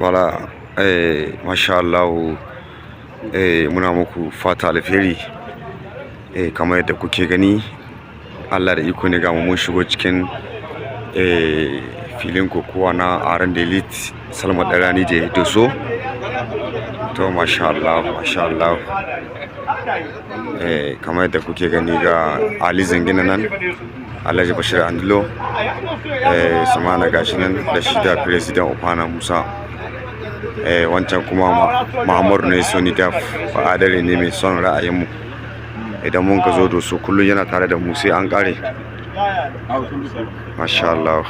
Wala masha Allah muna muku fata alheri kamar yadda kuke gani Allah da iko ne ga mun shigo cikin filin kokowa na Aran Elite Salma Darani da Doso to masha Allah kamar yadda kuke gani ga Ali Zangina nan Alhaji Bashir Andilo samana gashi nan da shi da President Ofana Musa wancan kuma Muhammadu ne Soni Daf ba adare ne mai son ra'ayinmu idan mun ka zo da su kullum yana tare da mu sai an kare masha Allah